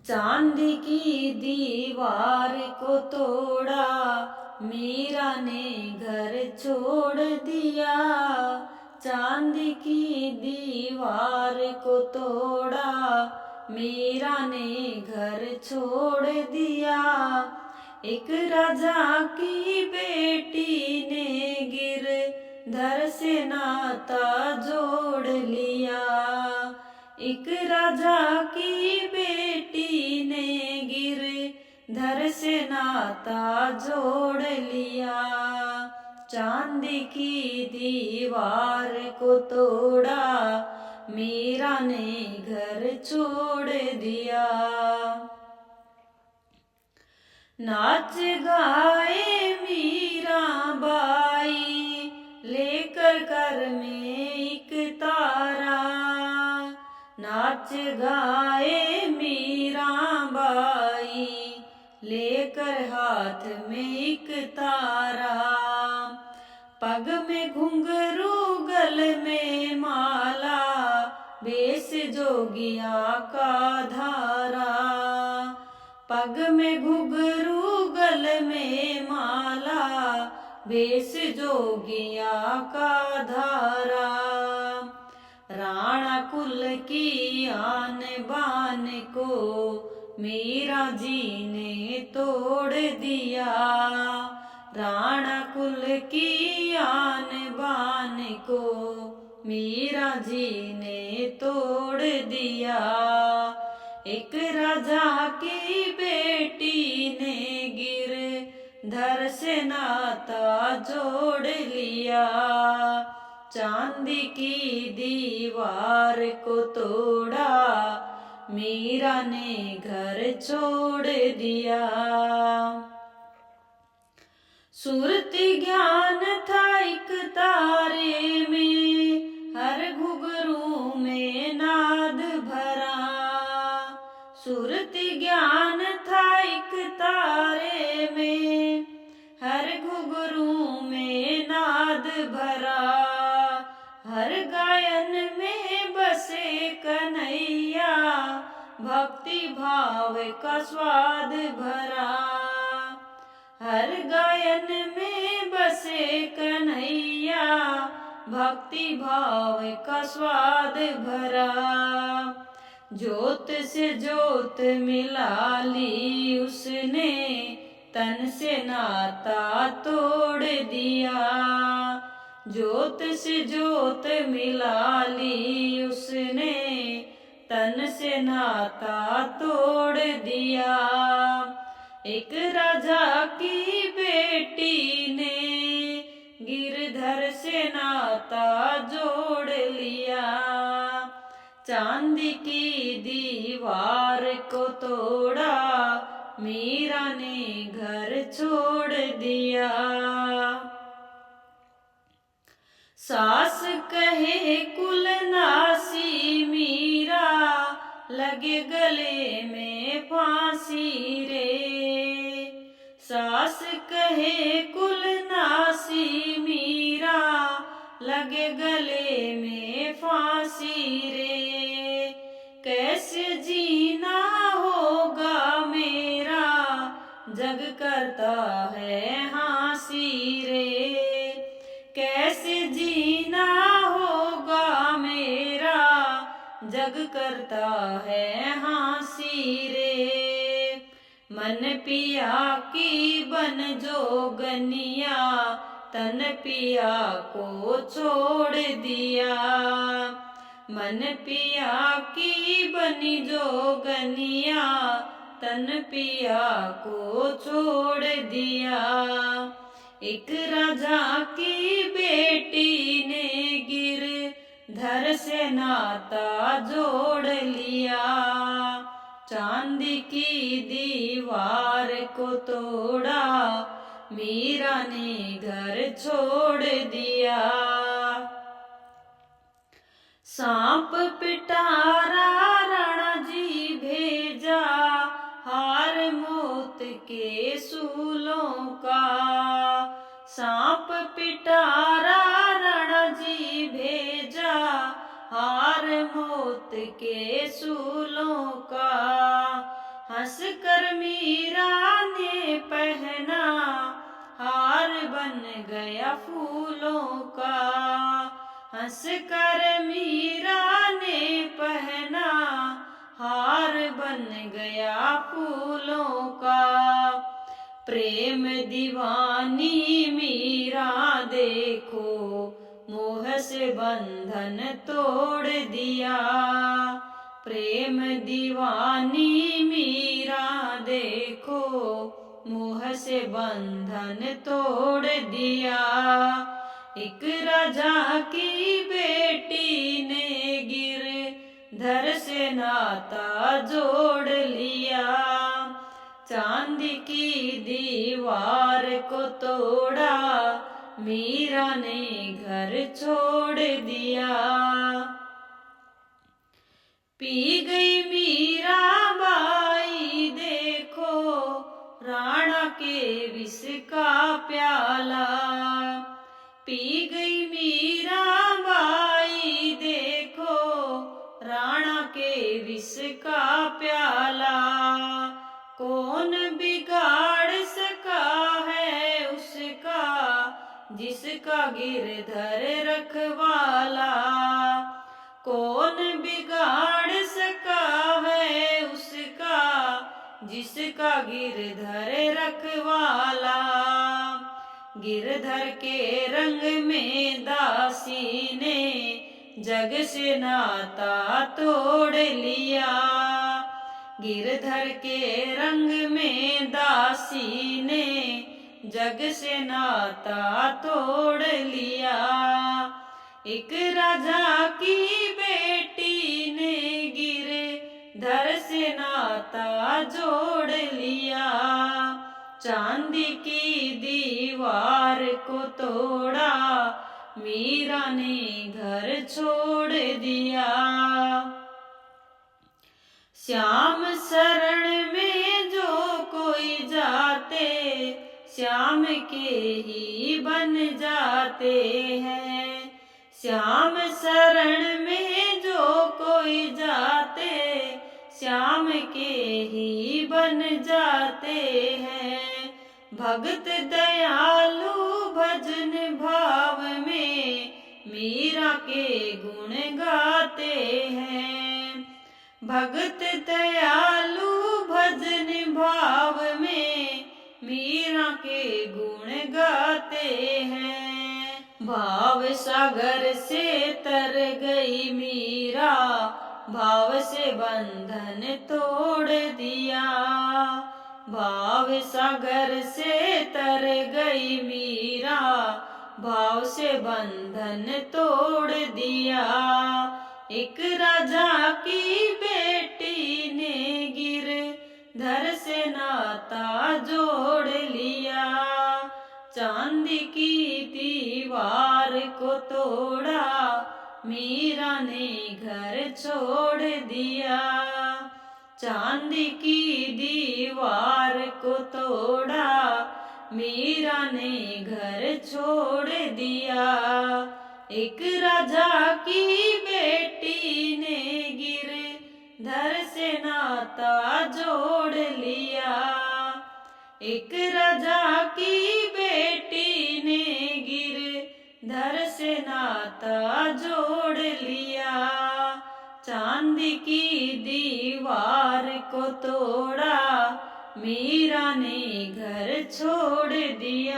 चांदी की दीवार को तोड़ा, मीरा ने घर छोड़ दिया। चांदी की दीवार को तोड़ा, मीरा ने घर छोड़ दिया। एक राजा की बेटी ने गिरधर से नाता जोड़ लिया। एक राजा की बेटी ने गिरधर से नाता जोड़ लिया। चांदी की दीवार को तोड़ा, मीरा ने घर छोड़ दिया। नाच गाए मीरा बाई, लेकर कर में एक तारा। नाच गाए मीरा बाई, लेकर हाथ में एक तारा। पग में घुंघरू गल में माला, बेस जोगिया का धारा। पग में घुंघरू गल में माला, बेस जोगिया का धारा। राणा कुल की आन बान को मीरा जी ने तोड़ दिया। राणा कुल की आन बान को मीरा जी ने तोड़ दिया। एक राजा की बेटी ने गिरधर से नाता जोड़ लिया। चांदी की दीवार को तोड़ा, मीरा ने घर छोड़ दिया। सुरती ज्ञान था एक तारे में, हर घुघरू में नाद भरा। सुरती ज्ञान था एक तारे में, हर घुघरू में नाद भरा। हर गायन में बसे कन्हैया, भक्ति भाव का स्वाद भरा। हर गायन में बसे कन्हैया, भक्ति भाव का स्वाद भरा। ज्योत से ज्योत मिला ली उसने, तन से नाता तोड़ दिया। ज्योत से ज्योत मिला ली उसने, तन से नाता तोड़ दिया। एक राजा की बेटी ने गिरधर से नाता जोड़ लिया। चांदी की दीवार को तोड़ा, मीरा ने घर छोड़ दिया। सास कहे कुल नासी मीरा, लगे गले में फांसी रे। सास कहे कुल नासी मीरा, लगे गले में फांसी रे। कैसे जीना होगा मेरा, जग करता है हाँसी रे। कैसे जीना होगा मेरा, जग करता है हाँसी रे। मन पिया की बन जोगनिया, तन पिया को छोड़ दिया। मन पिया की बनी जोगनिया, तन पिया को छोड़ दिया। एक राजा की बेटी ने गिरधर से नाता जोड़ लिया। चांदी की दीवार को तोड़ा, मीरा ने घर छोड़ दिया। सांप पिटारा रण जी भेजा, हार मौत के सूलों का। सांप पिटारा रण जी भेजा, हार मौत के सूलों का। हंस कर मीरा ने पहना हार बन गया फूलों का। हंस कर मीरा ने पहना हार बन गया फूलों का। प्रेम दीवानी मीरा देखो मोह से बंधन तोड़ दिया। प्रेम दीवानी मीरा देखो मोह से बंधन तोड़ दिया। एक राजा की बेटी ने गिरधर से नाता जोड़ लिया। चांदी की दीवार को तोड़ा मीरा ने घर छोड़ दिया। पी गई मीरा बाई देखो राणा के विष का प्याला। पी गई मीरा बाई देखो राणा के विष का प्याला। कौन बिगाड़ सका है उसका जिसका गिरधर रखवाला। कौन बिगाड़ सका है उसका जिसका गिरधर रखवाला। गिरधर के रंग में दासी ने जग से नाता तोड़ लिया। गिरधर के रंग में दासी ने जग से नाता तोड़ लिया। एक राजा की बेटी ने गिरधर से नाता जोड़ लिया। चांदी की दीवार को तोड़ा मीरा ने घर छोड़ दिया। श्याम शरण में जो कोई जाते श्याम के ही बन जाते हैं। श्याम शरण में जो कोई जाते श्याम के ही बन जाते हैं। भगत दयालु भजन भाव में मीरा के गुण गाते हैं। भगत दयालु भजन भाव में मीरा के गुण गाते हैं। भाव सागर से तर गई मीरा भाव से बंधन तोड़ दिया। भाव सागर से तर गई मीरा भाव से बंधन तोड़ दिया। एक राजा की बेटी ने गिरधर से नाता जोड़ लिया। चांदी की दीवार को तोड़ा मीरा ने घर छोड़ दिया। चांदी की दीवार को तोड़ा मीरा ने घर छोड़ दिया। एक राजा की बेटी ने गिरधर से नाता जोड़ लिया। एक राजा की बेटी ने गिरधर से नाता जोड़ लिया। चांदी की दीवार को तोड़ा मीरा ने घर छोड़ दिया।